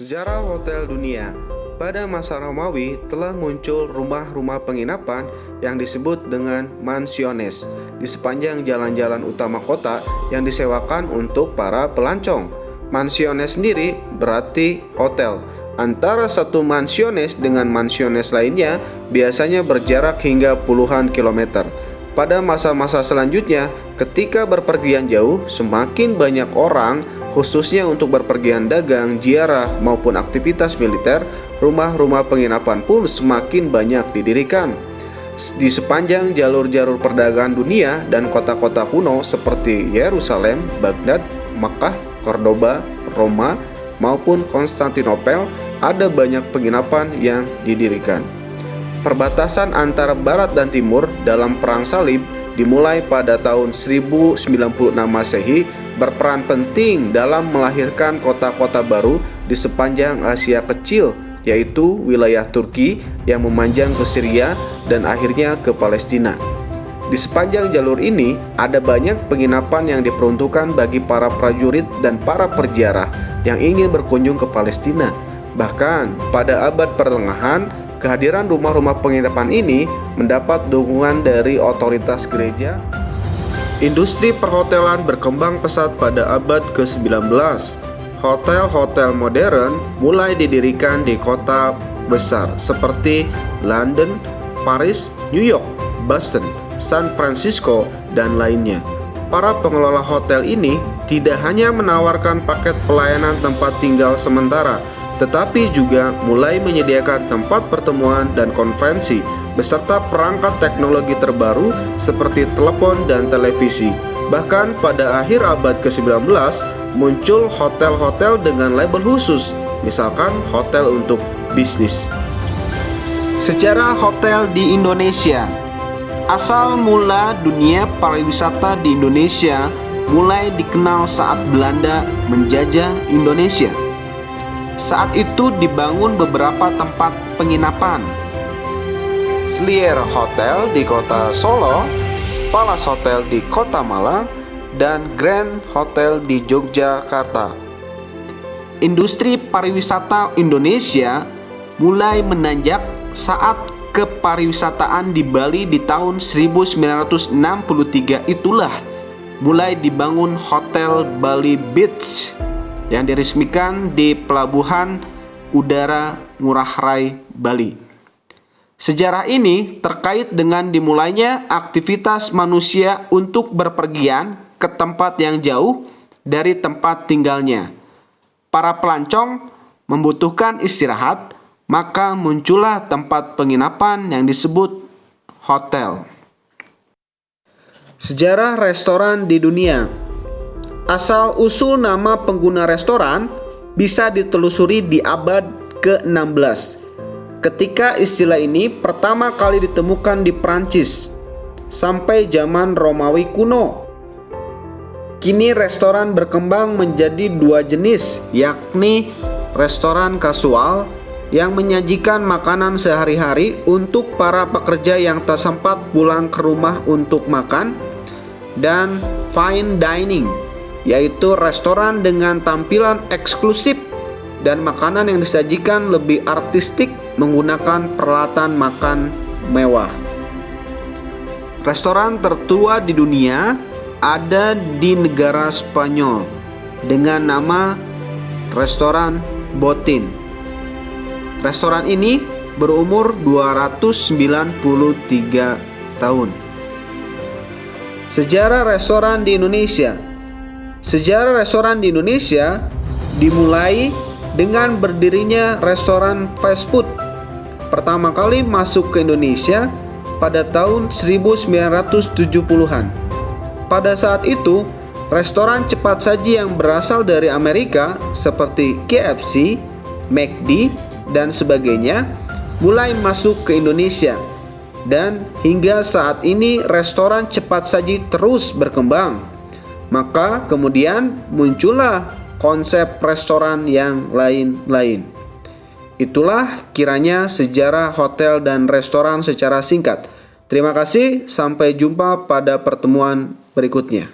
Sejarah hotel dunia. Pada masa Romawi telah muncul rumah-rumah penginapan yang disebut dengan mansiones di sepanjang jalan-jalan utama kota yang disewakan untuk para pelancong. Mansiones sendiri berarti hotel. Antara satu mansiones dengan mansiones lainnya biasanya berjarak hingga puluhan kilometer. Pada masa-masa selanjutnya, ketika berpergian jauh, semakin banyak orang, khususnya untuk berpergian dagang, ziarah, maupun aktivitas militer, rumah-rumah penginapan pun semakin banyak didirikan. Di sepanjang jalur-jalur perdagangan dunia dan kota-kota kuno seperti Yerusalem, Baghdad, Makkah, Cordoba, Roma, maupun Konstantinopel, ada banyak penginapan yang didirikan. Perbatasan antara barat dan timur dalam Perang Salib dimulai pada tahun 1096 Masehi berperan penting dalam melahirkan kota-kota baru di sepanjang Asia Kecil, yaitu wilayah Turki yang memanjang ke Syria dan akhirnya ke Palestina. Di sepanjang jalur ini ada banyak penginapan yang diperuntukkan bagi para prajurit dan para perziarah yang ingin berkunjung ke Palestina. Bahkan pada abad pertengahan, kehadiran rumah-rumah penginapan ini mendapat dukungan dari otoritas gereja. Industri perhotelan berkembang pesat pada abad ke-19. Hotel-hotel modern mulai didirikan di kota besar seperti London, Paris, New York, Boston, San Francisco, dan lainnya. Para pengelola hotel ini tidak hanya menawarkan paket pelayanan tempat tinggal sementara, tetapi juga mulai menyediakan tempat pertemuan dan konferensi beserta perangkat teknologi terbaru seperti telepon dan televisi. Bahkan pada akhir abad ke-19 muncul hotel-hotel dengan label khusus, misalkan hotel untuk bisnis. Sejarah hotel di Indonesia. Asal mula dunia pariwisata di Indonesia mulai dikenal saat Belanda menjajah Indonesia. Saat itu dibangun beberapa tempat penginapan. Slier Hotel di kota Solo, Palace Hotel di kota Malang, dan Grand Hotel di Yogyakarta. Industri pariwisata Indonesia mulai menanjak saat kepariwisataan di Bali di tahun 1963 itulah mulai dibangun Hotel Bali Beach yang diresmikan di Pelabuhan Udara Ngurah Rai, Bali. Sejarah ini terkait dengan dimulainya aktivitas manusia untuk berpergian ke tempat yang jauh dari tempat tinggalnya. Para pelancong membutuhkan istirahat, maka muncullah tempat penginapan yang disebut hotel. Sejarah restoran di dunia. Asal-usul nama pengguna restoran bisa ditelusuri di abad ke-16. Ketika istilah ini pertama kali ditemukan di Prancis sampai zaman Romawi kuno. Kini restoran berkembang menjadi dua jenis, yakni restoran kasual yang menyajikan makanan sehari-hari untuk para pekerja yang tak sempat pulang ke rumah untuk makan, dan fine dining, yaitu restoran dengan tampilan eksklusif dan makanan yang disajikan lebih artistik menggunakan peralatan makan mewah. Restoran tertua di dunia ada di negara Spanyol dengan nama Restoran Botín. Restoran ini berumur 293 tahun. Sejarah restoran di Indonesia. Sejarah restoran di Indonesia dimulai dengan berdirinya restoran fast food. Pertama kali masuk ke Indonesia pada tahun 1970-an. Pada saat itu, restoran cepat saji yang berasal dari Amerika seperti KFC, McD, dan sebagainya mulai masuk ke Indonesia. Dan hingga saat ini restoran cepat saji terus berkembang. Maka kemudian muncullah konsep restoran yang lain-lain. Itulah kiranya sejarah hotel dan restoran secara singkat. Terima kasih, sampai jumpa pada pertemuan berikutnya.